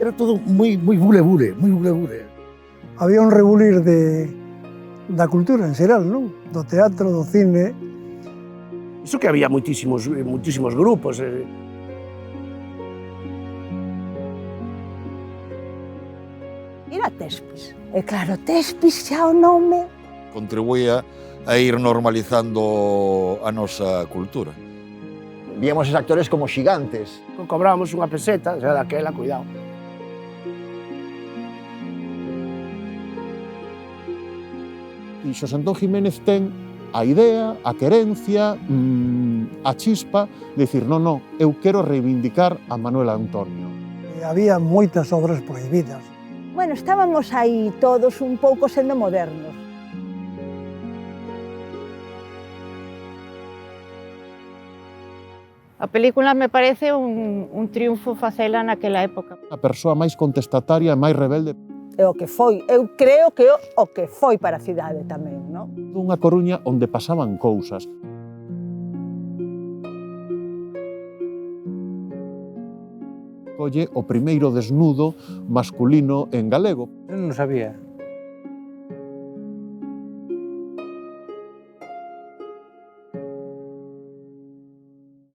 Era todo moi bule-bule, moi bule-bule. Había un rebulir da cultura en xeral, non? Do teatro, do cine. Iso que había moitísimos grupos. Era Tespis. E claro, Tespis xa o nome. Contribuía a ir normalizando a nosa cultura. Víamos esos actores como xigantes. Cobrábamos unha peseta, xa daquela, cuidado. E Xosé Antón Jiménez ten a idea, a querencia, a chispa de dicir, non, eu quero reivindicar a Manuel Antonio. Había moitas obras prohibidas. Bueno, estábamos aí todos un pouco sendo modernos. A película me parece un triunfo facela naquela época. A persoa máis contestataria e máis rebelde E o que foi, eu creo que o que foi para a cidade tamén, non? dunha Coruña onde pasaban cousas. Colle o primeiro desnudo masculino en galego. Eu non sabía.